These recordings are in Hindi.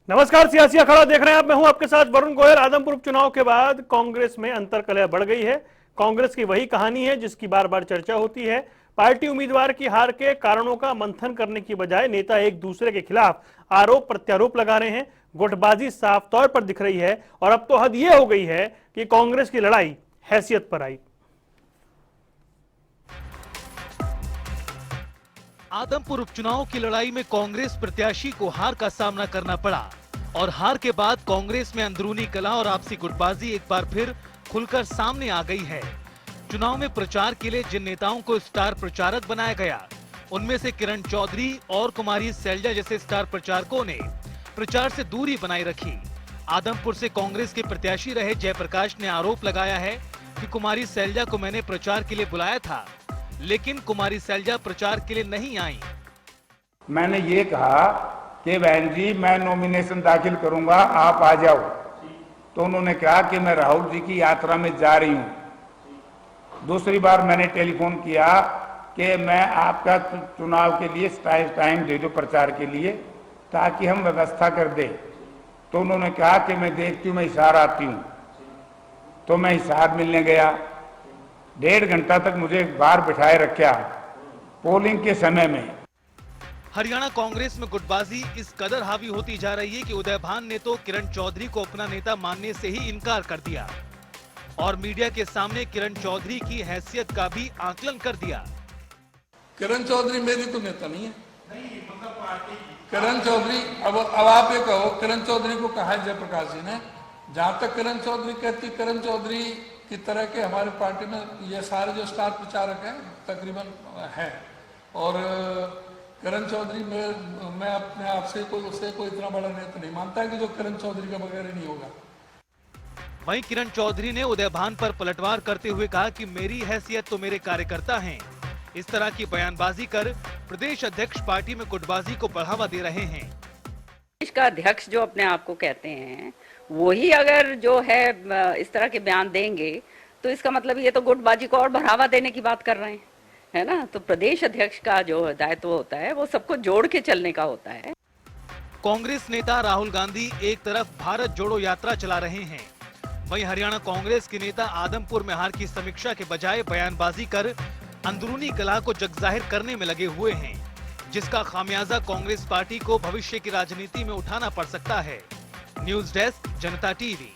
नमस्कार, सियासी अखाड़ा देख रहे हैं आप। मैं हूं आपके साथ वरुण गोयल। आदमपुर उपचुनाव के बाद कांग्रेस में अंतर्कलह बढ़ गई है। कांग्रेस की वही कहानी है जिसकी बार बार चर्चा होती है। पार्टी उम्मीदवार की हार के कारणों का मंथन करने की बजाय नेता एक दूसरे के खिलाफ आरोप प्रत्यारोप लगा रहे हैं। गुटबाजी साफ तौर पर दिख रही है और अब तो हद यह हो गई है कि कांग्रेस की लड़ाई हैसियत पर आई। आदमपुर उपचुनाव की लड़ाई में कांग्रेस प्रत्याशी को हार का सामना करना पड़ा और हार के बाद कांग्रेस में अंदरूनी कलह और आपसी गुटबाजी एक बार फिर खुलकर सामने आ गई है। चुनाव में प्रचार के लिए जिन नेताओं को स्टार प्रचारक बनाया गया, उनमें से किरण चौधरी और कुमारी सैलजा जैसे स्टार प्रचारकों ने प्रचार से दूरी बनाए रखी। आदमपुर से कांग्रेस के प्रत्याशी रहे जयप्रकाश ने आरोप लगाया है कि कुमारी सैलजा को मैंने प्रचार के लिए बुलाया था, लेकिन कुमारी सैलजा प्रचार के लिए नहीं आई। मैंने ये कहा कि बहन जी मैं नॉमिनेशन दाखिल करूंगा, आप आ जाओ। तो उन्होंने कहा कि मैं राहुल जी की यात्रा में जा रही हूं। दूसरी बार मैंने टेलीफोन किया कि मैं आपका चुनाव के लिए टाइम दे दो प्रचार के लिए, ताकि हम व्यवस्था कर दे। तो उन्होंने कहा कि मैं देखती हूँ, मैं हिसार आती हूँ। तो मैं हिसार मिलने गया। 1.5 घंटा तक मुझे बाहर बिठाए रखा पोलिंग के समय में। हरियाणा कांग्रेस में गुटबाजी इस कदर हावी होती जा रही है कि उदय भान ने तो किरण चौधरी को अपना नेता मानने से ही इनकार कर दिया और मीडिया के सामने किरण चौधरी की हैसियत का भी आकलन कर दिया। किरण चौधरी मेरी तो नेता नहीं है। किरण चौधरी, अब आप ये कहो, किरण चौधरी को कहा है जयप्रकाश जी ने। जहां तक किरण चौधरी कहती, किरण चौधरी की तरह के हमारे पार्टी में ये सारे जो स्टार प्रचारक हैं तकरीबन हैं, और किरण चौधरी मैं अपने आप से कोई इतना बड़ा नेता नहीं मानता है कि जो किरण चौधरी के बगैर ही नहीं होगा। वहीं किरण चौधरी ने उदय भान पर पलटवार करते हुए कहा कि मेरी हैसियत तो मेरे कार्यकर्ता हैं। इस तरह की बयानबाजी कर प्रदेश अध्यक्ष पार्टी में गुटबाजी को बढ़ावा दे रहे हैं। प्रदेश का अध्यक्ष जो अपने आप को कहते हैं, वही अगर जो है इस तरह के बयान देंगे तो इसका मतलब ये तो गुटबाजी को और बढ़ावा देने की बात कर रहे हैं, है ना। तो प्रदेश अध्यक्ष का जो दायित्व होता है वो सबको जोड़ के चलने का होता है। कांग्रेस नेता राहुल गांधी एक तरफ भारत जोड़ो यात्रा चला रहे हैं, वहीं हरियाणा कांग्रेस के नेता आदमपुर में हार की समीक्षा के बजाय बयानबाजी कर अंदरूनी कलह को जगजाहिर करने में लगे हुए हैं, जिसका खामियाजा कांग्रेस पार्टी को भविष्य की राजनीति में उठाना पड़ सकता है। न्यूज डेस्क, जनता टीवी।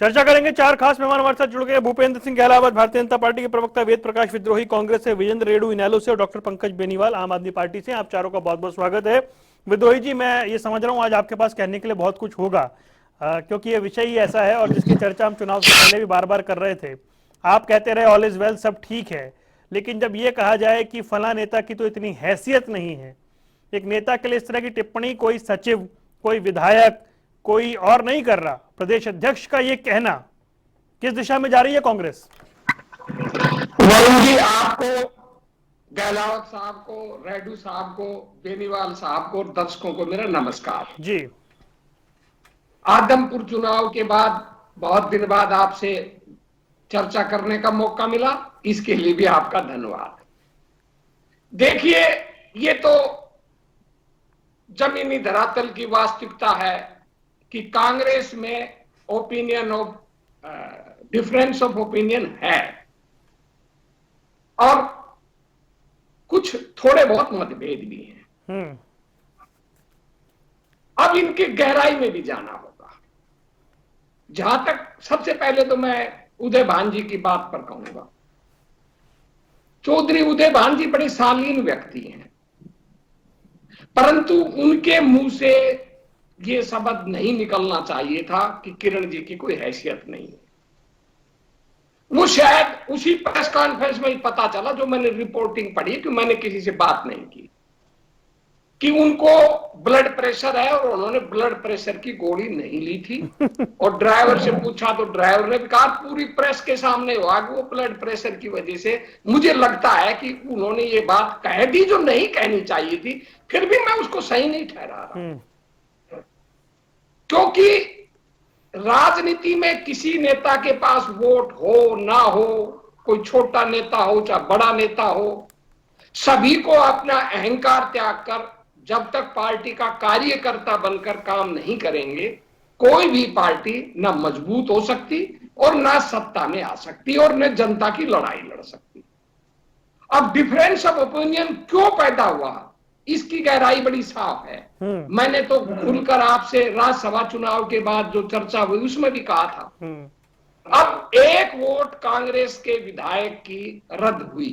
चर्चा करेंगे। 4 खास मेहमान हमारे साथ जुड़ गए। भूपेंद्र सिंह गहलावत, भारतीय जनता पार्टी के प्रवक्ता, वेद प्रकाश विद्रोही कांग्रेस से, विजेंद्र रेड्डू इनेलो से और डॉक्टर पंकज बेनीवाल आम आदमी पार्टी से। आप चारों का बहुत बहुत स्वागत है। विद्रोही जी, मैं ये समझ रहा हूं आज आपके पास कहने के लिए बहुत कुछ होगा, क्योंकि ये विषय ही ऐसा है और जिसकी चर्चा हम चुनाव से पहले भी बार बार कर रहे थे। आप कहते रहे ऑल इज वेल, सब ठीक है, लेकिन जब ये कहा जाए कि फला नेता की तो इतनी हैसियत नहीं है, एक नेता के लिए इस तरह की टिप्पणी कोई सचिव, कोई विधायक, कोई और नहीं कर रहा, प्रदेश अध्यक्ष का ये कहना, किस दिशा में जा रही है कांग्रेस? वरुण जी, आपको, गहलावत साहब को, रेड्डू साहब को, बेनीवाल साहब को और दर्शकों को मेरा नमस्कार जी। आदमपुर चुनाव के बाद बहुत दिन बाद आपसे चर्चा करने का मौका मिला, इसके लिए भी आपका धन्यवाद। देखिए, ये तो जमीनी धरातल की वास्तविकता है कि कांग्रेस में opinion of difference of opinion है और कुछ थोड़े बहुत मतभेद भी हैं। अब इनके गहराई में भी जाना होगा। जहां तक, सबसे पहले तो मैं उदय भान जी की बात पर कहूंगा। चौधरी उदय भान जी बड़े शालीन व्यक्ति हैं, परंतु उनके मुंह से ये शब्द नहीं निकलना चाहिए था कि किरण जी की कोई हैसियत नहीं है। वो शायद उसी प्रेस कॉन्फ्रेंस में ही पता चला, जो मैंने रिपोर्टिंग पढ़ी, कि मैंने किसी से बात नहीं की, कि उनको ब्लड प्रेशर है और उन्होंने ब्लड प्रेशर की गोली नहीं ली थी। और ड्राइवर से पूछा तो ड्राइवर ने भी कहा पूरी प्रेस के सामने हुआ कि वो ब्लड प्रेशर की वजह से, मुझे लगता है कि उन्होंने ये बात कह दी जो नहीं कहनी चाहिए थी, फिर भी मैं उसको सही नहीं ठहरा रहा। क्योंकि राजनीति में किसी नेता के पास वोट हो ना हो, कोई छोटा नेता हो चाहे बड़ा नेता हो, सभी को अपना अहंकार त्याग कर जब तक पार्टी का कार्यकर्ता बनकर काम नहीं करेंगे, कोई भी पार्टी ना मजबूत हो सकती और ना सत्ता में आ सकती और न जनता की लड़ाई लड़ सकती। अब डिफरेंस ऑफ ओपिनियन क्यों पैदा हुआ, इसकी गहराई बड़ी साफ है। मैंने तो खुलकर आपसे राज्यसभा चुनाव के बाद जो चर्चा हुई उसमें भी कहा था, अब एक वोट कांग्रेस के विधायक की रद्द हुई।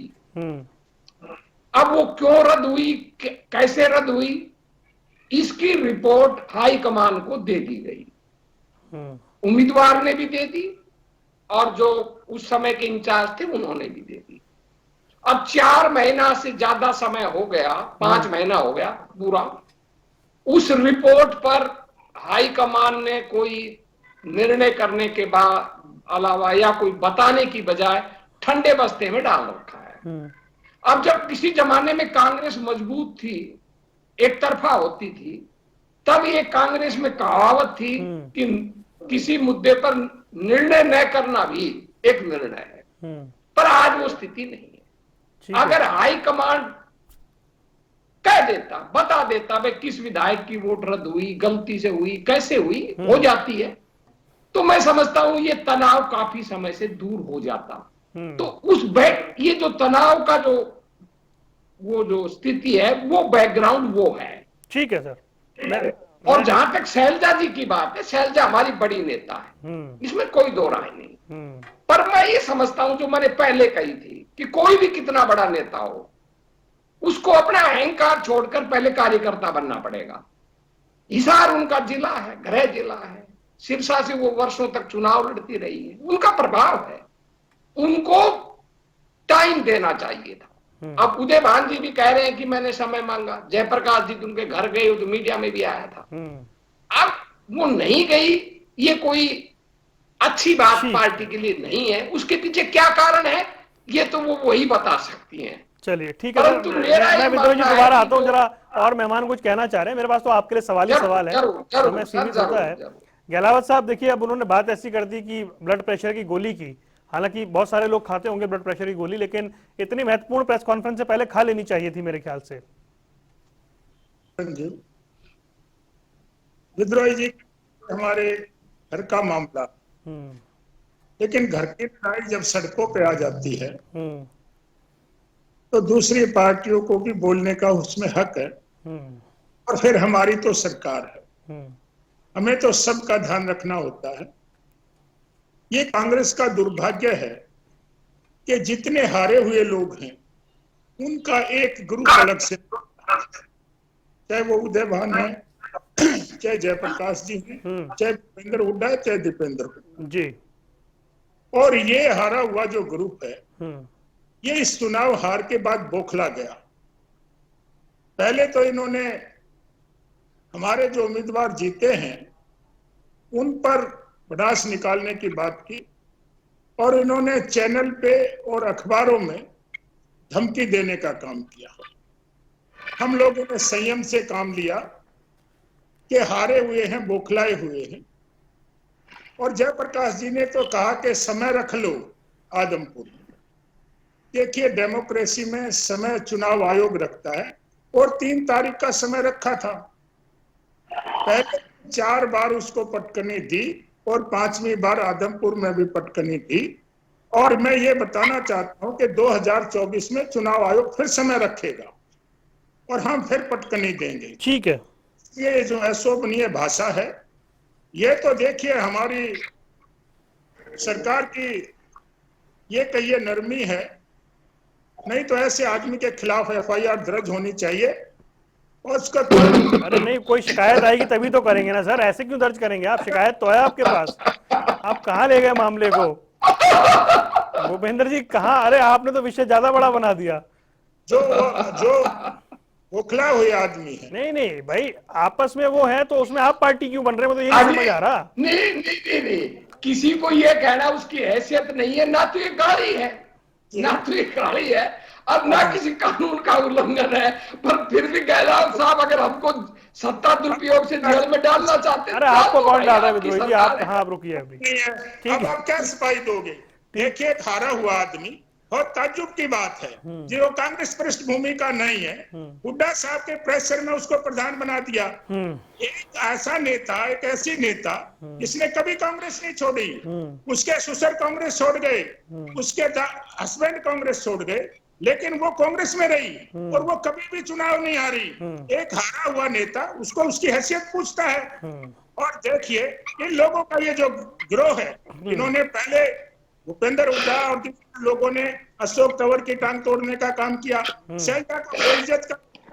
अब वो क्यों रद्द हुई, कैसे रद्द हुई, इसकी रिपोर्ट हाईकमान को दे दी गई। उम्मीदवार ने भी दे दी और जो उस समय के इंचार्ज थे उन्होंने भी दे दी। अब 4 महीना से ज्यादा समय हो गया, 5 महीना हो गया पूरा, उस रिपोर्ट पर हाईकमान ने कोई निर्णय करने के बाद अलावा या कोई बताने की बजाय ठंडे बस्ते में डाल रखा है। अब जब किसी जमाने में कांग्रेस मजबूत थी, एक तरफा होती थी, तब ये कांग्रेस में कहावत थी कि किसी मुद्दे पर निर्णय न करना भी एक निर्णय है, पर आज वो स्थिति नहीं है। अगर हाईकमांड कह देता, बता देता भाई किस विधायक की वोट रद्द हुई, गलती से हुई, कैसे हुई, हो जाती है, तो मैं समझता हूं ये तनाव काफी समय से दूर हो जाता। तो उस ये जो तनाव का जो स्थिति है, वो बैकग्राउंड वो है। ठीक है सर। और जहां तक शैलजा जी की बात है, शैलजा हमारी बड़ी नेता है, इसमें कोई दो राय नहीं। पर मैं ये समझता हूं जो मैंने पहले कही थी कि कोई भी कितना बड़ा नेता हो, उसको अपना अहंकार छोड़कर पहले कार्यकर्ता बनना पड़ेगा। हिसार उनका जिला है, गृह जिला है, सिरसा से वो वर्षों तक चुनाव लड़ती रही है, उनका प्रभाव है, उनको टाइम देना चाहिए था। अब उदय भान जी भी कह रहे हैं कि मैंने समय मांगा, जयप्रकाश जी उनके घर गए तो मीडिया में भी आया था। अब वो नहीं गई, ये कोई अच्छी बात पार्टी के लिए नहीं है। उसके पीछे क्या कारण है ये तो वो वही बता सकती हैं। चलिए ठीक है सर, मैं विद्रोही जी दोबारा आता हूँ जरा, और मेहमान कुछ कहना चाह रहे हैं, मेरे पास तो आपके लिए सवाल ही सवाल है, समय सीमित होता है। गहलावत साहब देखिए, अब उन्होंने बात ऐसी कर दी कि ब्लड प्रेशर की गोली की, हालांकि बहुत सारे लोग खाते होंगे ब्लड प्रेशर की गोली, लेकिन इतनी महत्वपूर्ण प्रेस कॉन्फ्रेंस से पहले खा लेनी चाहिए थी मेरे ख्याल से। विद्रोही जी, हमारे घर का मामला, लेकिन घर की लड़ाई जब सड़कों पे आ जाती है तो दूसरी पार्टियों को भी बोलने का उसमें हक है। और फिर हमारी तो सरकार है, हमें तो सबका ध्यान रखना होता है। ये कांग्रेस का दुर्भाग्य है कि जितने हारे हुए लोग हैं उनका एक ग्रुप अलग से, चाहे वो उदय भान है, चाहे जयप्रकाश जी हैं, चाहे भूपेंद्र हुड्डा है, चाहे दीपेंद्र हुड्डा जी, और ये हारा हुआ जो ग्रुप है ये इस चुनाव हार के बाद बौखला गया। पहले तो इन्होंने हमारे जो उम्मीदवार जीते हैं उन पर भड़ास निकालने की बात की, और इन्होंने चैनल पे और अखबारों में धमकी देने का काम किया। हम लोगों ने संयम से काम लिया कि हारे हुए हैं, बौखलाए हुए हैं। और जयप्रकाश जी ने तो कहा कि समय रख लो आदमपुर। देखिए, डेमोक्रेसी में समय चुनाव आयोग रखता है, और 3 तारीख का समय रखा था। पहले 4 बार उसको पटकनी दी और 5वीं बार आदमपुर में भी पटकनी दी। और मैं ये बताना चाहता हूं कि 2024 में चुनाव आयोग फिर समय रखेगा और हम फिर पटकनी देंगे। ठीक है, ये जो अशोभनीय भाषा है, ये तो देखिए हमारी सरकार की ये कहिए नरमी है, नहीं तो ऐसे आदमी के खिलाफ FIR दर्ज होनी चाहिए और उसका अरे नहीं, कोई शिकायत आएगी तभी तो करेंगे ना सर, ऐसे क्यों दर्ज करेंगे आप? शिकायत तो है आपके पास, आप कहाँ ले गए मामले को? भूपेंद्र जी कहाँ, अरे आपने तो विषय ज्यादा बड़ा बना दिया। जो बौखला हुए आदमी है। नहीं नहीं भाई, आपस में वो है तो उसमें आप पार्टी क्यों बन रहे हैं, मुझे यही समझ आ रहा। नहीं, किसी को ये कहना उसकी हैसियत नहीं है, ना तो ये गाली है, ना तो ये गाली है, अब ना किसी कानून का उल्लंघन है। पर फिर भी गहलोत साहब अगर हमको सत्ता दुरुपयोग से जेल में डालना चाहते हैं, अरे आपको कौन डाल रहा है विद्रोही जी? आप कहाँ, आप रुकिए अभी। अब आप क्या सफाई दोगे? देखिए, हारा हुआ आदमी बहुत ताज्जुब की बात है जो कांग्रेस पृष्ठभूमि का नहीं है, हुड्डा साहब के प्रेशर में उसको प्रधान बना दिया। एक ऐसा नेता, एक ऐसी नेता जिसने कभी कांग्रेस नहीं छोड़ी, उसके ससुर कांग्रेस छोड़ गए, उसके हस्बैंड कांग्रेस छोड़ गए, लेकिन वो कांग्रेस में रही और वो कभी भी चुनाव नहीं हारी। एक हारा हुआ नेता उसको उसकी हैसियत पूछता है। और देखिए इन लोगों का ये जो गिरोह है, इन्होंने पहले भूपेंद्र हुड्डा और दूसरे लोगों ने अशोक तंवर की टांग तोड़ने का काम किया, शैलजा को बेइज्जत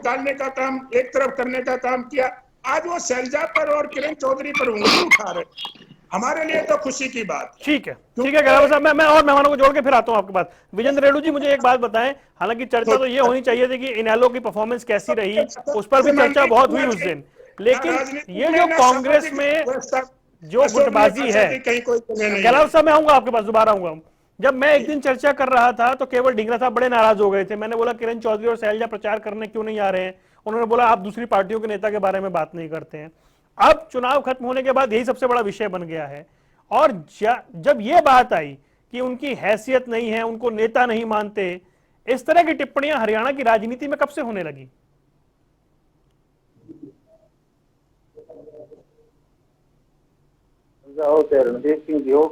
डालने का काम एक तरफ करने का काम किया। आज वो शैलजा पर और किरण चौधरी पर उंगली उठा रहे। हमारे लिए तो खुशी की बात है। ठीक है गहलावत साहब, मैं और मेहमानों को जोड़ के फिर आता हूं आपके पास। विजेंद्र रेड्डी जी, मुझे एक बात बताएं, हालांकि चर्चा तो ये होनी चाहिए थी कि इनेलो की परफॉर्मेंस कैसी रही, उस पर भी चर्चा बहुत हुई उस दिन, लेकिन ये जो कांग्रेस में जो गुटबाजी है, गहलावत साहब मैं आऊंगा आपके पास, दोबारा आऊंगा। जब मैं एक दिन चर्चा कर रहा था तो केवल ढींगरा साहब बड़े नाराज हो गए थे। मैंने बोला किरण चौधरी और शैलजा प्रचार करने क्यों नहीं आ रहे हैं? उन्होंने बोला आप दूसरी पार्टियों के नेता के बारे में बात नहीं करते हैं। अब चुनाव खत्म होने के बाद यही सबसे बड़ा विषय बन गया है। और जब ये बात आई कि उनकी हैसियत नहीं है, उनको नेता नहीं मानते, इस तरह की टिप्पणियां हरियाणा की राजनीति में कब से होने लगी? रणदीप सिंह जी हो,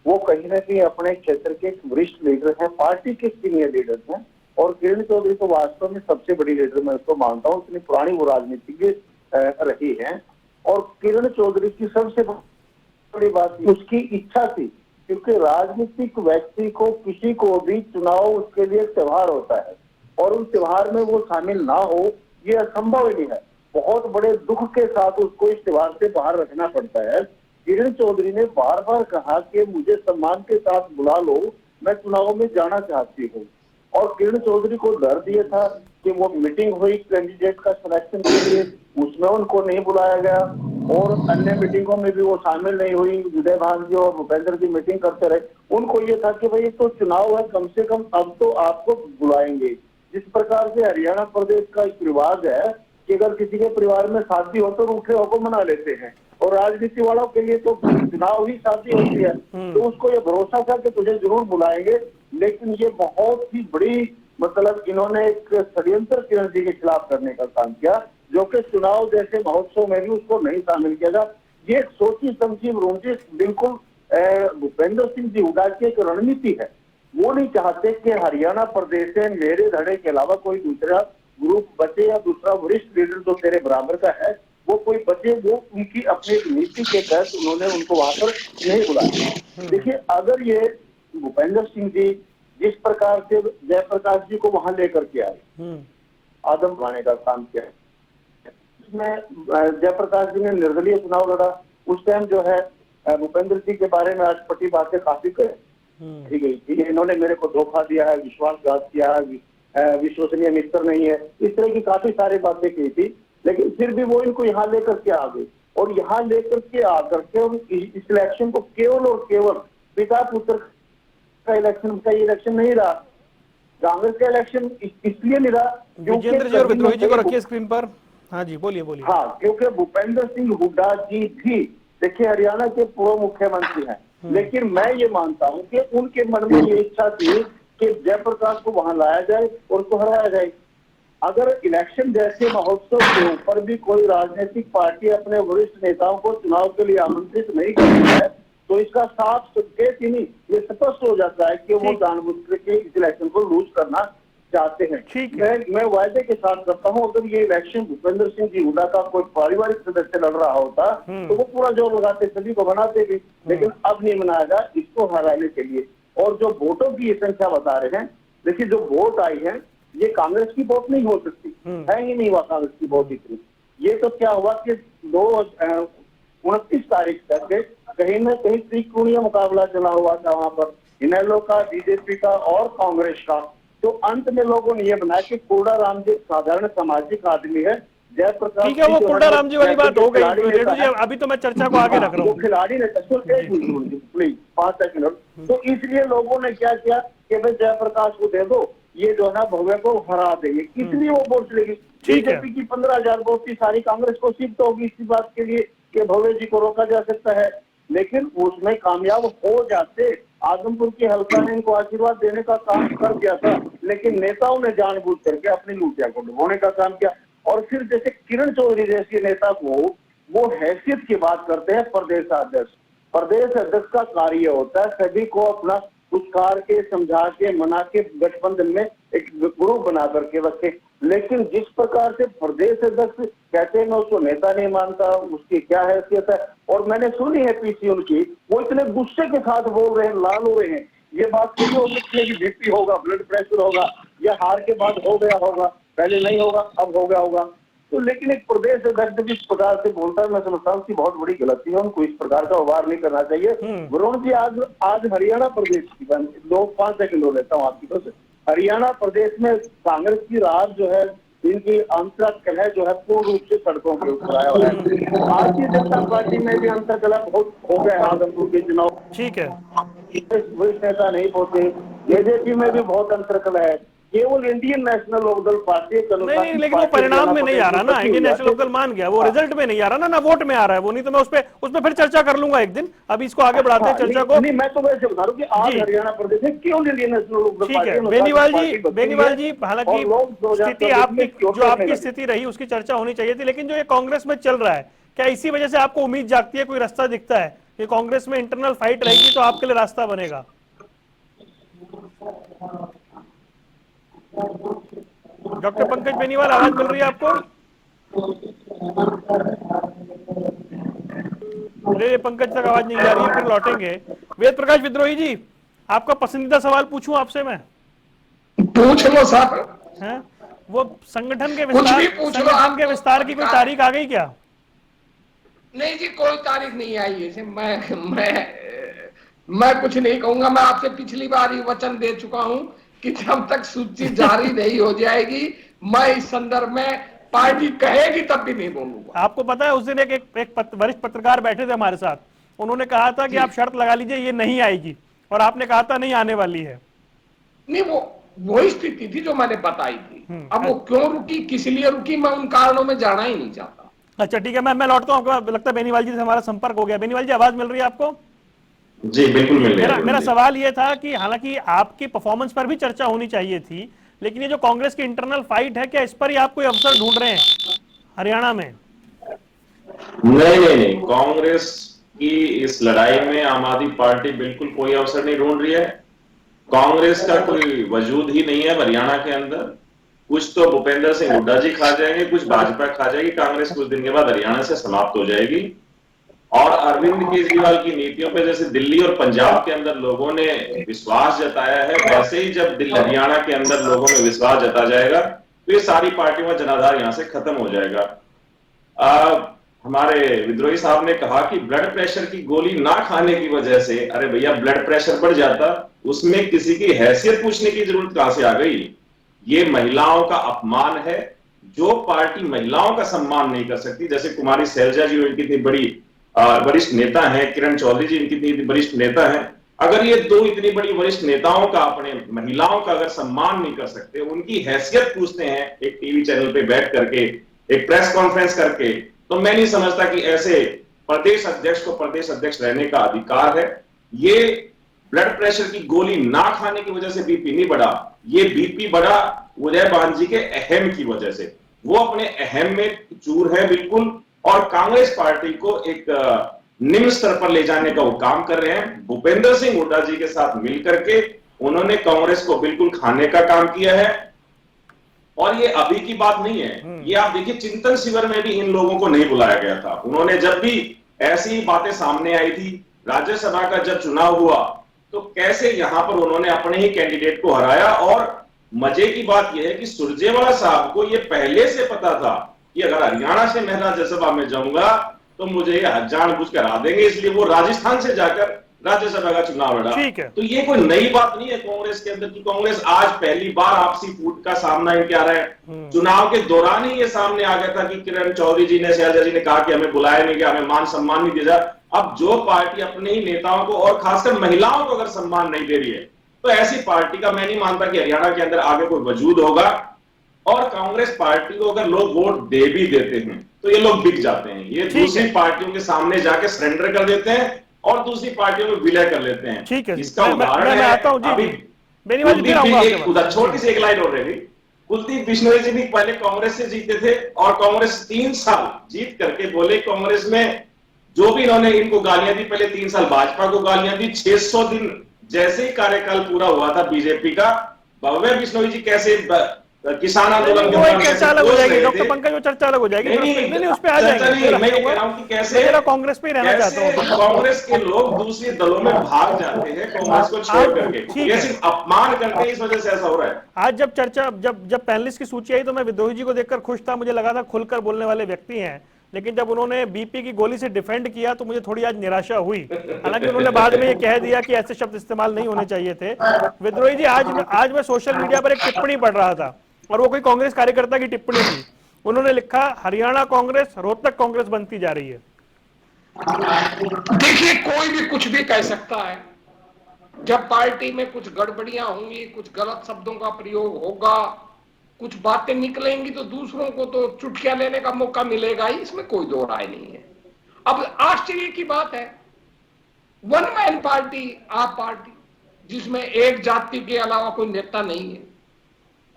वो कहीं ना कहीं अपने क्षेत्र के वरिष्ठ लीडर हैं, पार्टी के सीनियर लीडर हैं। और किरण चौधरी तो वास्तव में सबसे बड़ी लीडर मैं उसको मानता हूँ, इतनी पुरानी वो राजनीति रही है। और किरण चौधरी की सबसे बड़ी बात उसकी इच्छा थी, क्योंकि राजनीतिक व्यक्ति को किसी को भी चुनाव उसके लिए त्योहार होता है और उस त्योहार में वो शामिल ना हो ये असंभव ही नहीं है। बहुत बड़े दुख के साथ उसको इस त्योहार से बाहर रखना पड़ता है। किरण चौधरी ने बार बार कहा कि मुझे सम्मान के साथ बुला लो, मैं चुनाव में जाना चाहती हूँ। और किरण चौधरी को डर दिया था कि वो मीटिंग हुई कैंडिडेट का सिलेक्शन के लिए, उसमें उनको नहीं बुलाया गया और अन्य मीटिंगों में भी वो शामिल नहीं हुई। विजय भान जी और भूपेंद्र जी मीटिंग करते रहे। उनको ये था कि भाई तो चुनाव है, कम से कम अब तो आपको बुलाएंगे। जिस प्रकार से हरियाणा प्रदेश का एक रिवाज है कि अगर किसी के परिवार में शादी हो तो रूठे होकर मना लेते हैं, और राजनीति वालों के लिए तो चुनाव ही शादी होती है। तो उसको ये भरोसा था कि तुझे जरूर बुलाएंगे। लेकिन ये बहुत ही बड़ी मतलब इन्होंने एक षड्यंत्र किरण जी के खिलाफ करने का काम किया, जो कि चुनाव जैसे महोत्सव में भी उसको नहीं शामिल किया गया। ये एक सोची समझी बिल्कुल भूपेंद्र सिंह जी हुड्डा की एक रणनीति है। वो नहीं चाहते कि हरियाणा प्रदेश से मेरे धड़े के अलावा कोई दूसरा ग्रुप बचे या दूसरा वरिष्ठ लीडर जो तेरे बराबर का है वो कोई बचे। वो उनकी अपनी नीति के तहत उन्होंने उनको वहां पर नहीं बुलाया। देखिए, अगर ये भूपेंद्र सिंह जी जिस प्रकार से जयप्रकाश जी को वहां लेकर के आए, आदम बनाने का काम किया, इसमें जयप्रकाश जी ने निर्दलीय चुनाव लड़ा। उस टाइम जो है भूपेंद्र जी के बारे में अटपटी बातें काफी कही गई थी। इन्होंने मेरे को धोखा दिया है, विश्वासघात किया है, विश्वसनीय मित्र नहीं है, इस तरह की काफी सारी बातें की थी। लेकिन फिर भी वो इनको यहाँ लेकर के आ गए और यहाँ लेकर के आकर के इस इलेक्शन को केवल और केवल पिता पुत्र का इलेक्शन नहीं रहा, कांग्रेस का इलेक्शन इसलिए नहीं रहा विजेंद्र जी और विद्रोही जी को रखिए स्क्रीन पर। हाँ जी, बोलिए। हाँ, क्योंकि भूपेंद्र सिंह हुड्डा जी भी देखिए हरियाणा के पूर्व मुख्यमंत्री हैं, लेकिन मैं ये मानता हूँ कि उनके मन में ये इच्छा थी कि जयप्रकाश को वहां लाया जाए और उसको हराया जाए। अगर इलेक्शन जैसे महोत्सव के ऊपर भी कोई राजनीतिक पार्टी अपने वरिष्ठ नेताओं को चुनाव के लिए आमंत्रित नहीं करती है तो इसका साफ संकेत ही नहीं, ये स्पष्ट हो जाता है कि वो जानबूझ के इस इलेक्शन को लूज करना चाहते हैं। मैं वायदे के साथ करता हूँ, अगर ये इलेक्शन भूपेंद्र सिंह जी हुड्डा का कोई पारिवारिक सदस्य लड़ रहा होता तो वो पूरा जोर लगाते, सभी को बनाते भी, लेकिन अब नहीं बनाएगा इसको हराने के लिए। और जो वोटों की ये संख्या बता रहे हैं, देखिए जो वोट आई है ये कांग्रेस की वोट नहीं हो सकती है, ही नहीं हुआ कांग्रेस की वोट इतनी। ये तो क्या हुआ कि 29 तारीख तक कहीं न कहीं त्रिकोणीय मुकाबला चला हुआ था वहां पर, इनेलो का, बीजेपी का और कांग्रेस का। तो अंत में लोगों ने ये बनाया कि कोड़ा राम जी साधारण सामाजिक आदमी है, जयप्रकाश ठीक है, वो कोड़ा राम जी वाली बात हो गई। रेड्डी जी अभी तो मैं चर्चा को आगे रख रहा हूँ। खिलाड़ी ने प्लीज 5 सेकंड। तो इसलिए लोगों ने क्या किया कि भाई जयप्रकाश को दे दो, ये जो है ना भव्य को हरा देंगे। कितनी वो वोट लेगी? बीजेपी की 15,000 वोट की सारी कांग्रेस को सिद्ध होगी इसी बात के लिए कि भव्य जी को रोका जा सकता है। लेकिन उसमें कामयाब हो जाते आजमपुर की हल्का ने इनको आशीर्वाद देने का काम कर दिया था, लेकिन नेताओं ने जानबूझ करके अपनी लूटिया को डुबोने का काम किया। और फिर जैसे किरण चौधरी जैसी नेता को वो हैसियत की बात करते हैं प्रदेशाध्यक्ष। प्रदेश अध्यक्ष का कार्य होता है सभी को अपना पुरस्कार के, समझा के, मना के गठबंधन में एक ग्रुप बना करके रखे। लेकिन जिस प्रकार से प्रदेश अध्यक्ष कहते हैं मैं उसको नेता नहीं मानता, उसकी क्या हैसियत है, और मैंने सुनी है पीसी उनकी, वो इतने गुस्से के साथ बोल रहे हैं, लाल हो रहे हैं। ये बात नहीं हो सकती है कि बीपी होगा, ब्लड प्रेशर होगा, या हार के बाद हो गया होगा, पहले नहीं होगा अब हो गया होगा। तो लेकिन एक प्रदेश अध्यक्ष जिस प्रकार से बोलता है, मैं समझता हूँ कि बहुत बड़ी गलती है, उनको इस प्रकार का व्यवहार नहीं करना चाहिए। वरुण जी, आज हरियाणा प्रदेश की 5 सेकंड हो लेता हूँ आपकी तरफ से। हरियाणा प्रदेश में कांग्रेस की राज जो है, इनकी अंतरकलह जो है पूर्ण रूप से सड़कों के ऊपर आया हुआ है। भारतीय जनता पार्टी में भी अंतरकलह बहुत हो गया है आजमपुर के चुनाव। ठीक है, वरिष्ठ नेता नहीं पहुंचे, जेजेपी में भी बहुत अंतरकलह है। केवल इंडियन नेशनल लोकदल पार्टी नहीं, लेकिन वो परिणाम में नहीं आ रहा ना, इंडियन नेशनल लोकदल मान गया, वो रिजल्ट में नहीं आ रहा ना वोट में आ रहा है वो। नहीं तो मैं उस पे फिर चर्चा कर लूंगा एक दिन। अभी इसको आगे बढ़ाते हैं चर्चा को। नहीं, मैं तो वैसे बता रहा हूं कि आज हरियाणा प्रदेश में क्यों इंडियन नेशनल लोकदल ठीक है बेनीवाल जी, हालांकि स्थिति आपकी जो आपकी स्थिति रही उसकी चर्चा होनी चाहिए थी, लेकिन जो ये कांग्रेस में चल रहा है, क्या इसी वजह से आपको उम्मीद जागती है, कोई रास्ता दिखता है कि कांग्रेस में इंटरनल फाइट रहेगी तो आपके लिए रास्ता बनेगा? डॉक्टर पंकज बेनीवाल, आवाज मिल रही है आपको? पंकज तक आवाज नहीं आ रही है, फिर लौटेंगे। वेद प्रकाश विद्रोही जी, आपका पसंदीदा सवाल पूछूं आपसे मैं? पूछ लो साहब। हैं? वो संगठन के विस्तार की कोई तारीख आ गई क्या? नहीं जी, कोई तारीख नहीं आई है। मैं कुछ नहीं कहूंगा। मैं आपसे पिछली बार ही वचन दे चुका हूं कि जब तक सूची जारी नहीं हो जाएगी मैं इस संदर्भ में, पार्टी कहेगी तब भी नहीं बोलूंगा। आपको पता है उस दिन एक वरिष्ठ पत्रकार बैठे थे हमारे साथ, उन्होंने कहा था कि आप शर्त लगा लीजिए ये नहीं आएगी, और आपने कहा था नहीं आने वाली है। नहीं, वो स्थिति थी जो मैंने बताई थी। अब वो क्यों रुकी, किस लिए रुकी, मैं उन कारणों में जाना ही नहीं चाहता। अच्छा ठीक है, मैं लौटता हूँ। आपको लगता है बेनीवाल जी से हमारा संपर्क हो गया। बेनीवाल जी, आवाज मिल रही है आपको? जी बिल्कुल मिल रही है। मेरा सवाल ये था कि हालांकि आपकी परफॉर्मेंस पर भी चर्चा होनी चाहिए थी, लेकिन ये जो कांग्रेस की इंटरनल फाइट है, क्या इस पर ही आप कोई अवसर ढूंढ रहे हैं हरियाणा में? नहीं, कांग्रेस की इस लड़ाई में आम आदमी पार्टी बिल्कुल कोई अवसर नहीं ढूंढ रही है। कांग्रेस का कोई वजूद ही नहीं है हरियाणा के अंदर। कुछ तो भूपेंद्र सिंह हुड्डा जी खा जाएंगे, कुछ भाजपा खा जाएगी, कांग्रेस कुछ दिन के बाद हरियाणा से समाप्त हो जाएगी। और अरविंद केजरीवाल की नीतियों पे जैसे दिल्ली और पंजाब के अंदर लोगों ने विश्वास जताया है, वैसे ही जब हरियाणा के अंदर लोगों में विश्वास जता जाएगा तो ये सारी पार्टियों का जनाधार यहां से खत्म हो जाएगा। हमारे विद्रोही साहब ने कहा कि ब्लड प्रेशर की गोली ना खाने की वजह से, अरे भैया ब्लड प्रेशर बढ़ जाता, उसमें किसी की हैसियत पूछने की जरूरत कहां से आ गई? ये महिलाओं का अपमान है। जो पार्टी महिलाओं का सम्मान नहीं कर सकती, जैसे कुमारी शैलजा जी इनकी इतनी बड़ी वरिष्ठ नेता हैं, किरण चौधरी जी इनकी इतनी वरिष्ठ नेता हैं, अगर ये दो इतनी बड़ी वरिष्ठ नेताओं का, अपने महिलाओं का अगर सम्मान नहीं कर सकते, उनकी हैसियत पूछते हैं एक टीवी चैनल पे बैठ करके, एक प्रेस कॉन्फ्रेंस करके, तो मैं नहीं समझता कि ऐसे प्रदेश अध्यक्ष को प्रदेश अध्यक्ष रहने का अधिकार है। ये ब्लड प्रेशर की गोली ना खाने की वजह से बीपी नहीं बढ़ा, ये बीपी बढ़ा उदय भान जी के अहम की वजह से। वो अपने अहम में चूर है बिल्कुल, और कांग्रेस पार्टी को एक निम्न स्तर पर ले जाने का वो काम कर रहे हैं। भूपेंद्र सिंह हुड्डा जी के साथ मिलकर के उन्होंने कांग्रेस को बिल्कुल खाने का काम किया है। और ये अभी की बात नहीं है, ये आप देखिए चिंतन शिविर में भी इन लोगों को नहीं बुलाया गया था। उन्होंने जब भी ऐसी बातें सामने आई थी, राज्यसभा का जब चुनाव हुआ तो कैसे यहां पर उन्होंने अपने ही कैंडिडेट को हराया। और मजे की बात यह है कि सुरजेवाला साहब को यह पहले से पता था कि अगर हरियाणा से मैं राज्यसभा में जाऊंगा तो मुझे जानबूझ कर हरा देंगे, इसलिए वो राजस्थान से जाकर राज्यसभा का चुनाव लड़ा। तो ये कोई नई बात नहीं है कांग्रेस के अंदर कि कांग्रेस आज पहली बार आपसी फूट का सामना इनके आ रहा है। चुनाव के दौरान ही ये सामने आ गया था कि किरण चौधरी जी ने, शैलजा जी ने कहा कि हमें बुलाया नहीं गया, हमें मान सम्मान नहीं दिया। अब जो पार्टी अपने ही नेताओं को और खासकर महिलाओं को अगर सम्मान नहीं दे रही है, तो ऐसी पार्टी का मैं नहीं मानता कि हरियाणा के अंदर आगे कोई वजूद होगा। और कांग्रेस पार्टी को अगर लोग वोट दे भी देते हैं तो ये लोग बिक जाते हैं, ये दूसरी पार्टियों के सामने जाके सरेंडर कर देते हैं और दूसरी पार्टियों में विलय कर लेते हैं। ठीक है जी, इसका उदाहरण मैं है आता हूं जी, अभी जी। बेनीवाल जी, फिर आऊंगा आपके पास। छोटी सी एक लाइन और रहेगी। कुलदीप बिश्नोई जी भी पहले कांग्रेस से जीते थे और कांग्रेस 3 साल जीत करके बोले कांग्रेस में जो भी इन्होंने इनको गालियां दी, पहले 3 साल भाजपा को गालियां दी, 600 दिन जैसे ही कार्यकाल पूरा हुआ था बीजेपी का, भव्य बिश्नोई जी कैसे किसान आंदोलन के दौरान चर्चा अलग हो जाएगी डॉक्टर पंकज, वो चर्चा अलग हो जाएगी। नहीं, उस पे आ जाएंगे। मैं ये कह रहा हूं कि कैसे कांग्रेस पे रहना चाहता हूँ। कांग्रेस के लोग दूसरे दलों में भाग जाते हैं कांग्रेस को छोड़ करके, ये सिर्फ अपमान करते हैं, इस वजह से ऐसा हो रहा है। आज जब चर्चा जब पैनलिस्ट की सूची आई तो मैं विद्रोही जी को देखकर खुश था, मुझे लगा था खुलकर बोलने वाले व्यक्ति हैं, लेकिन जब उन्होंने बीपी की गोली से डिफेंड किया तो मुझे थोड़ी आज निराशा हुई। हालांकि उन्होंने बाद में ये कह दिया कि ऐसे शब्द इस्तेमाल नहीं होने चाहिए थे। विद्रोही जी, आज मैं सोशल मीडिया पर एक टिप्पणी पढ़ रहा था और वो कोई कांग्रेस कार्यकर्ता की टिप्पणी थी। उन्होंने लिखा, हरियाणा कांग्रेस रोहतक कांग्रेस बनती जा रही है। देखिए, कोई भी कुछ भी कह सकता है। जब पार्टी में कुछ गड़बड़ियां होंगी, कुछ गलत शब्दों का प्रयोग होगा, कुछ बातें निकलेंगी तो दूसरों को तो चुटकियां लेने का मौका मिलेगा ही, इसमें कोई दो राय नहीं है। अब आश्चर्य की बात है, वन मैन पार्टी, आप पार्टी जिसमें एक जाति के अलावा कोई नेता नहीं है,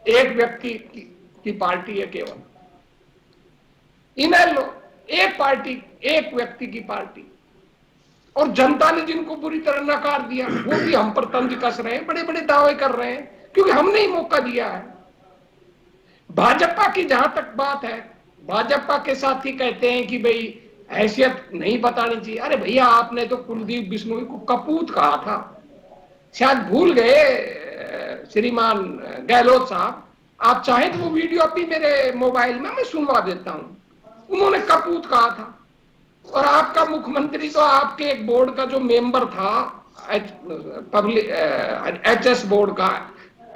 एक व्यक्ति की पार्टी है केवल, इन्हें लो, एक पार्टी, एक व्यक्ति की पार्टी, और जनता ने जिनको बुरी तरह नकार दिया वो भी हम पर तंज कस रहे हैं, बड़े बड़े दावे कर रहे हैं क्योंकि हमने ही मौका दिया है। भाजपा की जहां तक बात है, भाजपा के साथी कहते हैं कि भाई हैसियत नहीं बतानी चाहिए। अरे भैया, आपने तो कुलदीप बिश्नोई को कपूत कहा था, शायद भूल गए श्रीमान गहलोत साहब। आप चाहें तो वो वीडियो अभी मेरे मोबाइल में मैं सुनवा देता हूं। उन्होंने कपूत कहा था, और आपका मुख्यमंत्री तो आपके एक बोर्ड का जो मेंबर था, एचएस बोर्ड का,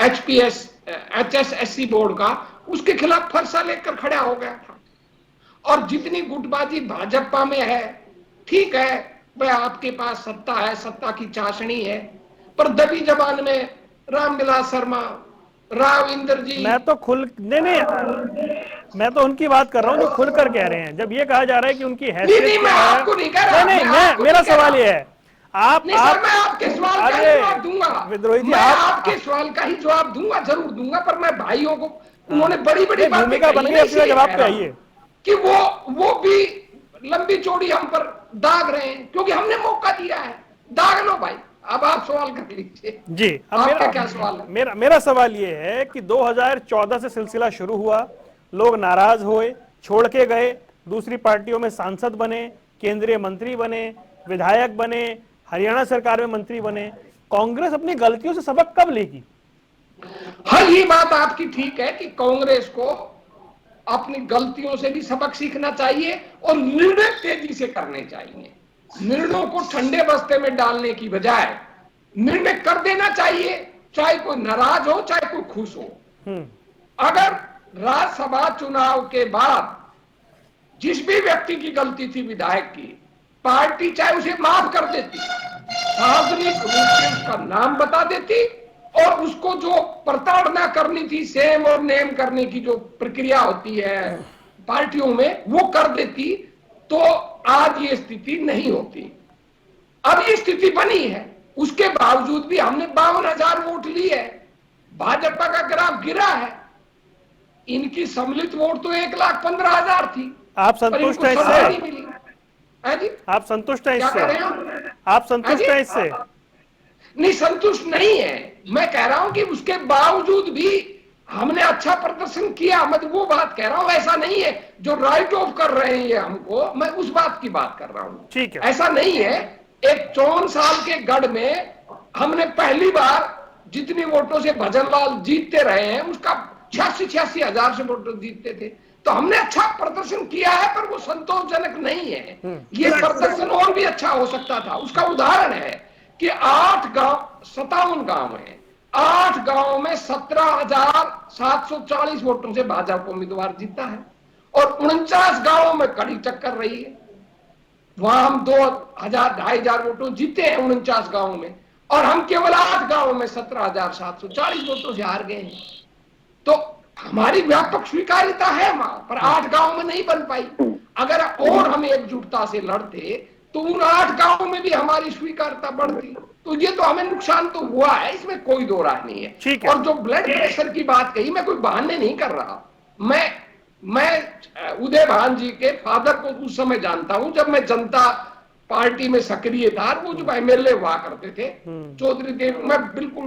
HSSC बोर्ड का, उसके खिलाफ फरसा लेकर खड़ा हो गया था। और जितनी गुटबाजी भाजपा में है, ठीक है भाई, आपके पास सत्ता है, सत्ता की चाशनी है, पर दबी जबान में रामविलास शर्मा, राव इंदर जी, मैं तो मैं तो उनकी बात कर रहा हूं जो खुलकर कह रहे हैं। जब ये कहा जा रहा है कि उनकी हैसियत नहीं, मैं आपको नहीं कह रहा। नहीं, मेरा सवाल ये है, मैं आपके सवाल का ही जवाब दूंगा। विद्रोही जी, मैं आपके सवाल का ही जवाब दूंगा, जरूर दूंगा, पर मैं भाइयों को, उन्होंने बड़ी बड़ी भूमिका बन गई, अपने जवाब पे आइए कि वो भी लंबी चौड़ी हम पर दाग रहे हैं क्योंकि हमने मौका दिया है। दाग लो भाई, अब आप सवाल कर लीजिए जी। अब आपका क्या सवाल है? मेरा सवाल ये है कि 2014 से सिलसिला शुरू हुआ, लोग नाराज हुए, छोड़ के गए, दूसरी पार्टियों में सांसद बने, केंद्रीय मंत्री बने, विधायक बने, हरियाणा सरकार में मंत्री बने। कांग्रेस अपनी गलतियों से सबक कब लेगी? हाँ, ये बात आपकी ठीक है कि कांग्रेस को अपनी गलतियों से भी सबक सीखना चाहिए और निर्णय तेजी से करने चाहिए। निर्णयों को ठंडे बस्ते में डालने की बजाय निर्णय कर देना चाहिए, चाहे कोई नाराज हो चाहे कोई खुश हो। अगर राज्यसभा चुनाव के बाद जिस भी व्यक्ति की गलती थी विधायक की, पार्टी चाहे उसे माफ कर देती, सार्वजनिक रूप से उसका नाम बता देती और उसको जो प्रताड़ना करनी थी, सेम और नेम करने की जो प्रक्रिया होती है पार्टियों में, वो कर देती, तो आज ये स्थिति नहीं होती। अब ये स्थिति बनी है, उसके बावजूद भी हमने 52,000 वोट ली है, भाजपा का ग्राफ गिरा है, इनकी सम्मिलित वोट तो 1,15,000 थी। आप संतुष्ट हैं इससे? जी, आप संतुष्ट हैं इससे? आप संतुष्ट हैं इससे? नहीं, संतुष्ट नहीं है। मैं कह रहा हूं कि उसके बावजूद भी हमने अच्छा प्रदर्शन किया, मैं तो वो बात कह रहा हूं। ऐसा नहीं है जो राइट ऑफ कर रहे हैं हमको, मैं उस बात की बात कर रहा हूं। ठीक है, ऐसा नहीं है। एक 54 साल के गढ़ में हमने पहली बार जितनी वोटों से भजन लाल जीतते रहे हैं, उसका 86 हजार से वोटों जीतते थे, तो हमने अच्छा प्रदर्शन किया है, पर वो संतोषजनक नहीं है। ये प्रदर्शन और भी अच्छा हो सकता था। उसका उदाहरण है कि 8 गांव, 57 गांव है, 8 गांव में 17,740 वोटों से भाजपा उम्मीदवार जीता है और 49 गांवों में कड़ी टक्कर रही है। वहां हम 2,000-2,500 वोटों जीते हैं 49 गांवों में, और हम केवल 8 गांवों में 17,740 वोटों से हार गए हैं। तो हमारी व्यापक स्वीकार्यता है वहां पर, 8 गांव में नहीं बन पाई। अगर और हम एकजुटता से लड़ते तो उन 8 गांवों में भी हमारी स्वीकार्यता बढ़ती। तो ये तो हमें नुकसान तो हुआ है, इसमें कोई दो राय नहीं है। और जो ब्लड प्रेशर की बात कही, मैं कोई बहाने नहीं कर रहा। मैं उदय भान जी के फादर को उस समय जानता हूं जब मैं जनता पार्टी में सक्रिय था। वो जो एमएलए हुआ करते थे चौधरी देव, मैं बिल्कुल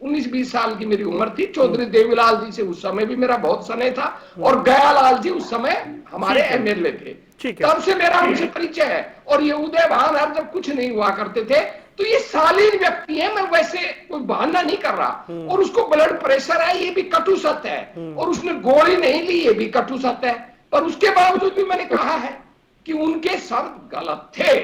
19-20 साल की मेरी उम्र थी। चौधरी देवीलाल जी से उस समय भी मेरा बहुत स्नेह था, और गयालाल जी उस समय हमारे एमएलए थे। तब से मेरा उनसे परिचय है। और ये उदय भान हर जब कुछ नहीं हुआ करते थे, तो ये शालीन व्यक्ति है, मैं वैसे कोई बहाना नहीं कर रहा। और उसको ब्लड प्रेशर है, ये भी कटु सत्य है। और उसने गोली नहीं ली, ये भी कटु सत्य है। पर उसके बावजूद भी मैंने कहा है कि उनके शब्द गलत थे।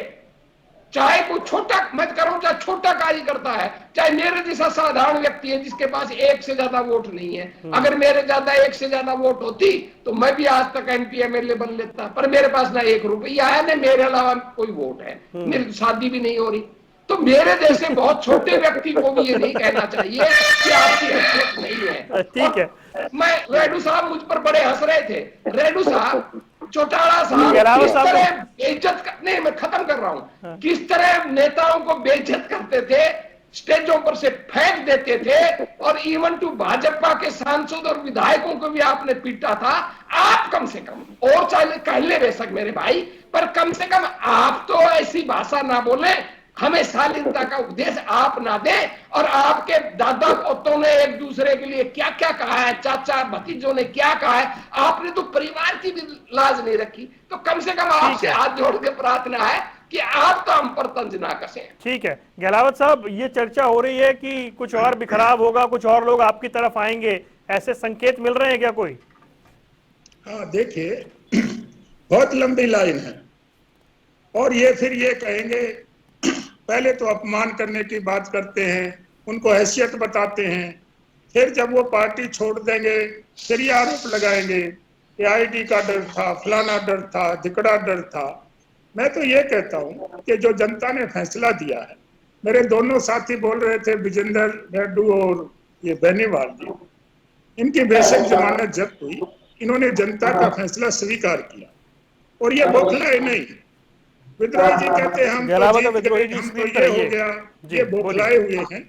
चाहे कोई छोटा, मैं कह रहा हूं, चाहे छोटा कार्यकर्ता है, चाहे मेरे जैसा साधारण व्यक्ति है जिसके पास 1 से ज्यादा वोट नहीं है। अगर मेरे ज्यादा 1 से ज्यादा वोट होती तो मैं भी आज तक एमपी एमएलए बन लेता। पर मेरे पास ना 1 रुपया है, ना मेरे अलावा कोई वोट है, मेरी तो शादी भी नहीं हो रही। तो मेरे जैसे बहुत छोटे व्यक्ति को भी ये नहीं कहना चाहिए कि आपकी हैसियत नहीं है। ठीक है। मैं, रेडू साहब मुझ पर बड़े हंस रहे थे। रेडू साहब, चौटाला साहब किस तरह बेइज्जत करने, मैं खत्म कर रहा हूं, किस तरह नेताओं को बेइज्जत करते थे, स्टेजों पर से फेंक देते थे। और इवन टू भाजपा के सांसद और विधायकों को भी आपने पीटा था। आप कम से कम, और चाहे कह ले बेशक मेरे भाई, पर कम से कम आप तो ऐसी भाषा ना बोले, हमें शालीनता का उपदेश आप ना दें। और आपके दादा पोतों ने एक दूसरे के लिए क्या क्या कहा है, चाचा भतीजों ने क्या कहा है, आपने तो परिवार की भी लाज नहीं रखी। तो कम से कम आपसे हाथ जोड़ के प्रार्थना है कि आप तो हम पर तंज ना कसें। ठीक है गहलावत साहब, ये चर्चा हो रही है कि कुछ और भी खराब होगा, कुछ और लोग आपकी तरफ आएंगे, ऐसे संकेत मिल रहे हैं क्या कोई? हाँ देखिए, बहुत लंबी लाइन है। और ये फिर ये कहेंगे, पहले तो अपमान करने की बात करते हैं, उनको हैसियत बताते हैं, फिर जब वो पार्टी छोड़ देंगे फिर ये आरोप लगाएंगे कि आईडी का डर था, फलाना डर था, धिकड़ा डर था। मैं तो ये कहता हूँ कि जो जनता ने फैसला दिया है, मेरे दोनों साथी बोल रहे थे, विजेंद्र रेड्डू और ये बेनीवाल जी, इनकी बेशक जमानत जब्त हुई, इन्होंने जनता का फैसला स्वीकार किया और ये बौखलाए नहीं। विद्रोही जी कहते हैं हम तो ये हो गया, ये बौखलाए हुए हैं।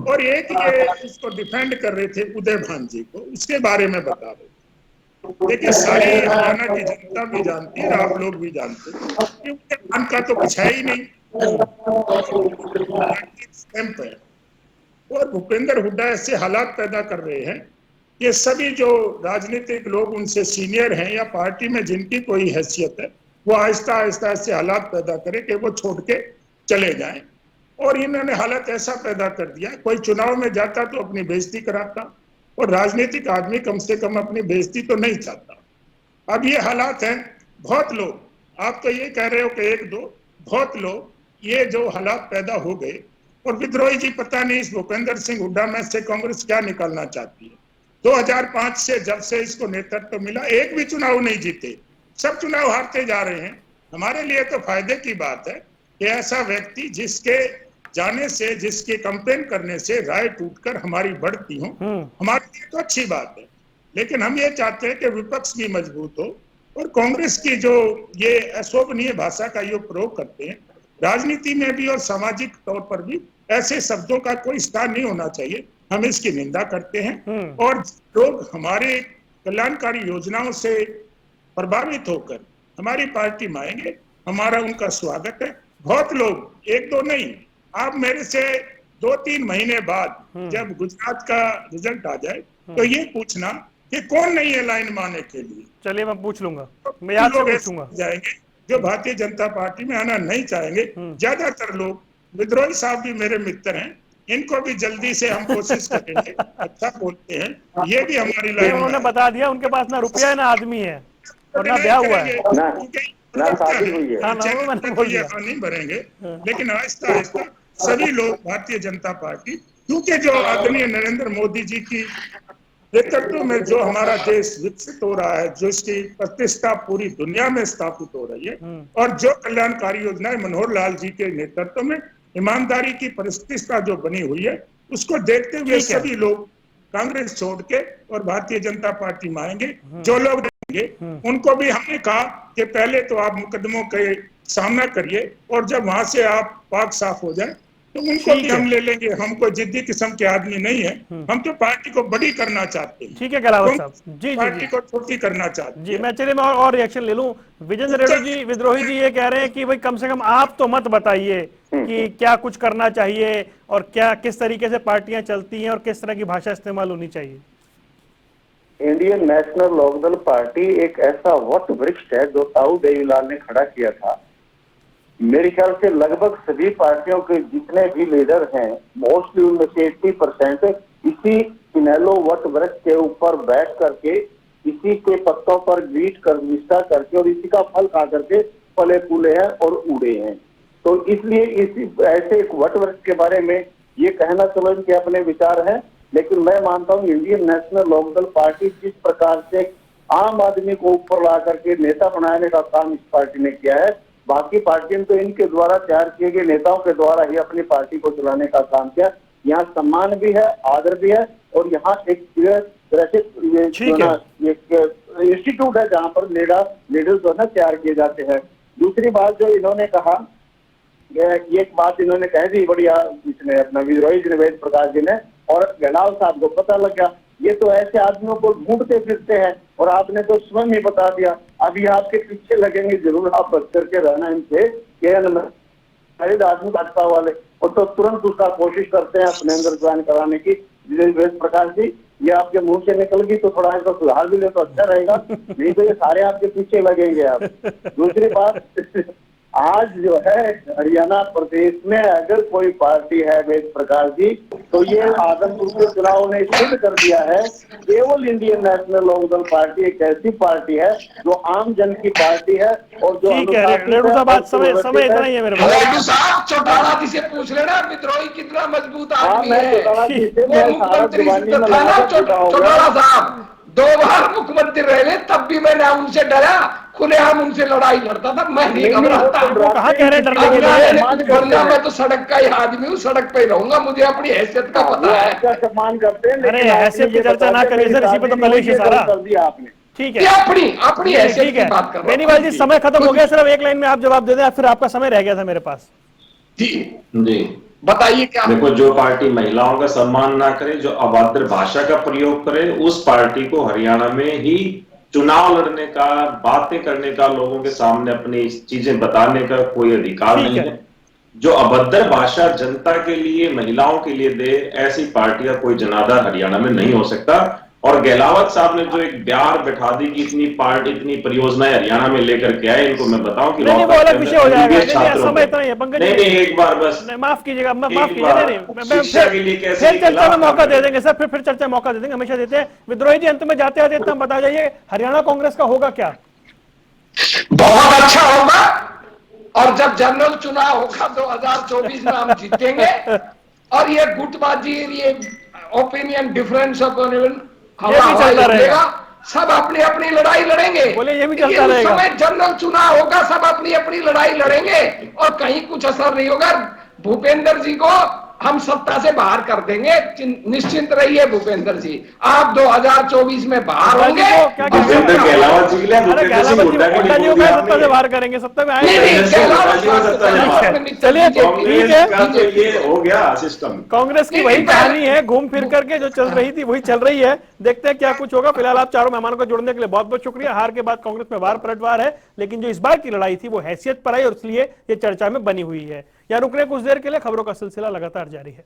और एक ये इसको डिफेंड कर रहे थे उदय भान जी को, उसके बारे में बता रहे थे। देखिए, सारी हरियाणा की जनता भी जानती है, आप लोग भी जानते हैं कि उदय भान का तो कुछ है ही नहीं, स्टैंप है। और भूपेंद्र हुड्डा ऐसे हालात पैदा कर रहे हैं, ये सभी जो राजनीतिक लोग उनसे सीनियर हैं या पार्टी में जिनकी कोई हैसियत है, वो आहिस्ता आहिस्ता ऐसे हालात पैदा करे कि वो छोड़ के चले जाएं। और इन्होंने हालत ऐसा पैदा कर दिया, कोई चुनाव में जाता तो अपनी बेइज्जती कराता, और राजनीतिक आदमी कम से कम अपनी बेइज्जती तो नहीं चाहता। अब ये हालात हैं। बहुत लोग, आप तो ये कह रहे हो कि 1-2, बहुत लोग, ये जो हालात पैदा हो गए। और विद्रोही जी, पता नहीं इस भूपेंद्र सिंह हुड्डा में से कांग्रेस क्या निकालना चाहती है। 2005 से जब से इसको नेतृत्व मिला, एक भी चुनाव नहीं जीते, सब चुनाव हारते जा रहे हैं। हमारे लिए तो फायदे की बात है कि ऐसा व्यक्ति जिसके जाने से, जिसके कंपेन करने से राय टूटकर हमारी बढ़ती हो, हमारे लिए तो अच्छी बात है। लेकिन हम ये चाहते हैं कि विपक्ष भी मजबूत हो। और कांग्रेस की जो ये अशोभनीय भाषा का ये प्रयोग करते हैं, राजनीति में भी और सामाजिक तौर पर भी ऐसे शब्दों का कोई स्थान नहीं होना चाहिए। हम इसकी निंदा करते हैं। और लोग हमारे कल्याणकारी योजनाओं से प्रभावित होकर हमारी पार्टी में आएंगे, हमारा उनका स्वागत है। बहुत लोग, 1-2 नहीं, आप मेरे से 2-3 महीने बाद जब गुजरात का रिजल्ट आ जाए तो ये पूछना कि कौन नहीं है लाइन में आने के लिए। चलिए, मैं पूछ लूंगा, मैं याद से पूछूंगा। जाएंगे जो भारतीय जनता पार्टी में आना नहीं चाहेंगे, ज्यादातर लोग। विद्रोही साहब भी मेरे मित्र हैं, इनको भी जल्दी से हम कोशिश करेंगे। अच्छा बोलते हैं, ये भी हमारी लाइन। उन्होंने बता दिया उनके पास ना रुपया है ना आदमी है और ना ब्याह हुआ है, ना शादी हुई है। नहीं भरेंगे। लेकिन आहिस्ता आहिस्ता सभी लोग भारतीय जनता पार्टी, क्योंकि जो आदरणीय नरेंद्र मोदी जी की नेतृत्व में जो हमारा देश विकसित हो रहा है, जो इसकी प्रतिष्ठा पूरी दुनिया में स्थापित हो रही है, और जो कल्याणकारी योजनाएं मनोहर लाल जी के नेतृत्व में ईमानदारी की प्रतिष्ठा जो बनी हुई है, उसको देखते हुए सभी लोग कांग्रेस छोड़ के और भारतीय जनता पार्टी में आएंगे। जो लोग उनको भी हमने कहा कि पहले तो आप मुकदमों के सामना करिए, और जब वहां से आप पाक साफ हो जाए तो उनको भी हम ले लेंगे। हम कोई जिद्दी किस्म के आदमी नहीं है, हम तो पार्टी को बड़ी करना चाहते हैं। ठीक है गहलावत साहब, जी जी पार्टी जी को छोटी करना चाहते जी। हैं। मैं चलिए मैं और रिएक्शन ले लूं। विजेंद्र रेड्डी जी, विद्रोही जी ये कह रहे हैं कि भाई कम से कम आप तो मत बताइए कि क्या कुछ करना चाहिए और क्या किस तरीके से पार्टियां चलती हैं और किस तरह की भाषा इस्तेमाल होनी चाहिए। इंडियन नेशनल लोकदल पार्टी एक ऐसा वट वृक्ष है जो ताऊ देवीलाल ने खड़ा किया था। मेरे ख्याल से लगभग सभी पार्टियों के जितने भी लीडर हैं, मोस्टली उनमें से 80% इसी इनेलो वट वृक्ष के ऊपर बैठ करके, इसी के पत्तों पर बीट कर निष्ठा करके और इसी का फल खा करके पले फूले हैं और उड़े हैं। तो इसलिए इसी ऐसे एक वट वृक्ष के बारे में ये कहना चलो इनके अपने विचार हैं, लेकिन मैं मानता हूँ इंडियन नेशनल लोकदल पार्टी जिस प्रकार से आम आदमी को ऊपर ला करके नेता बनाने का काम इस पार्टी ने किया है, बाकी पार्टियों तो इनके द्वारा तैयार किए गए नेताओं के द्वारा ही अपनी पार्टी को चलाने का काम किया। यहाँ सम्मान भी है, आदर भी है, और यहाँ एक इंस्टीट्यूट है जहाँ पर लीडर जो है तैयार किए जाते हैं। दूसरी बात जो इन्होंने कहा, एक बात इन्होंने कह दी बढ़िया, इसने अपना विद्रोही जी ने, वेद प्रकाश जी ने, और गहलावत साहब को पता लग गया ये तो ऐसे आदमियों को ढूंढते फिरते हैं, और आपने तो स्वयं ही बता दिया। अभी आपके पीछे लगेंगे जरूर, आप बच करके रहना इनसे, आदमी भाजपा वाले, और तो तुरंत उसका कोशिश करते हैं अपने अंदर ज्वाइन कराने की। वेद प्रकाश जी, ये आपके मुंह से निकल गई तो थोड़ा इसका सुधार भी ले तो अच्छा रहेगा, नहीं तो ये सारे आपके पीछे लगेंगे आप। दूसरी बात, आज जो है हरियाणा प्रदेश में अगर कोई पार्टी है वेद प्रकाश जी, तो ये आदमपुर के चुनाव ने सिद्ध कर दिया है, केवल इंडियन नेशनल लोकदल पार्टी एक ऐसी पार्टी है जो आम जन की पार्टी है, और जो ठीक है रेड्डी साहब, आज समय इतना ही है मेरे पास। रेड्डी साहब चौटाला जी से पूछ लेना विद्रोही कितना मजबूत आदमी है। मैं मुख्यमंत्री था ना चौटाला साहब, 2 बार मुख्यमंत्री रहे, तब भी मैंने उनसे डरा, खुलेआम उनसे लड़ाई लड़ता था, मैं नहीं घबराता। वो कहाँ कह रहे हैं डरने के लिए? वरना मैं तो सड़क का ही आदमी हूँ, सड़क पे ही रहूंगा, मुझे अपनी हैसियत का पता है। आपका सम्मान करते हैं, अरे हैसियत की चर्चा ना करिए सर, इसी पे तो कलेश है सारा। कर दिया आपने। ठीक ये है, अपनी हैसियत ठीक की है बात कर रहा हूं। बेनीवाल जी, समय खत्म हो गया, सिर्फ एक लाइन में आप जवाब दे दें, फिर आपका समय रह गया था मेरे पास। जी बताइए क्या। देखो, जो पार्टी महिलाओं का सम्मान ना करे, जो अभद्र भाषा का प्रयोग करे, उस पार्टी को हरियाणा में ही चुनाव लड़ने का, बातें करने का, लोगों के सामने अपनी चीजें बताने का कोई अधिकार नहीं है। जो अभद्र भाषा जनता के लिए, महिलाओं के लिए दे, ऐसी पार्टी का कोई जनाधार हरियाणा में नहीं हो सकता। और गहलावत साहब ने जो एक ब्यार बैठा दी कि इतनी पार्टी, इतनी परियोजनाएं हरियाणा में लेकर के आए, इनको मैं बताऊं कि नहीं, वो अलग विषय हो जाएगा। समय इतना ही है पंकज जी, नहीं, एक बार बस माफ कीजिएगा, माफ कीजिए, शिक्षा के लिए कैसे फिर चर्चा में मौका दे देंगे सर, फिर चर्चा में मौका दे देंगे, हमेशा देते हैं। विद्रोही जी, अंत में जाते जाते इतना बता जाइए, हरियाणा कांग्रेस का होगा क्या? बहुत अच्छा होगा, और जब जनरल चुनाव होगा 2024 में हम जीतेंगे, और ये गुटबाजी, ये ओपिनियन डिफरेंस ऑफ चलता रहेगा, सब अपनी अपनी लड़ाई लड़ेंगे। बोले ये भी चलता रहेगा। समय जनरल चुनाव होगा, सब अपनी अपनी लड़ाई लड़ेंगे, और कहीं कुछ असर नहीं होगा। भूपेंद्र जी को हम सत्ता से बाहर कर देंगे, निश्चिंत रहिए भूपेंद्र जी, आप 2024 में बाहर होंगे। सत्ता से बाहर करेंगे, सत्ता में आएंगे। चलिए ठीक है, ये हो गया सिस्टम। कांग्रेस की वही कहानी है, घूम फिर करके जो चल रही थी वही चल रही है। देखते हैं क्या कुछ होगा। फिलहाल आप चारों मेहमानों को जुड़ने के लिए बहुत बहुत शुक्रिया। हार के बाद कांग्रेस में वार पलटवार है, लेकिन जो इस बार की लड़ाई थी वो हैसियत पर आई, और इसलिए ये चर्चा में बनी हुई है। यहाँ रुकने कुछ देर के लिए, खबरों का सिलसिला लगातार जारी है।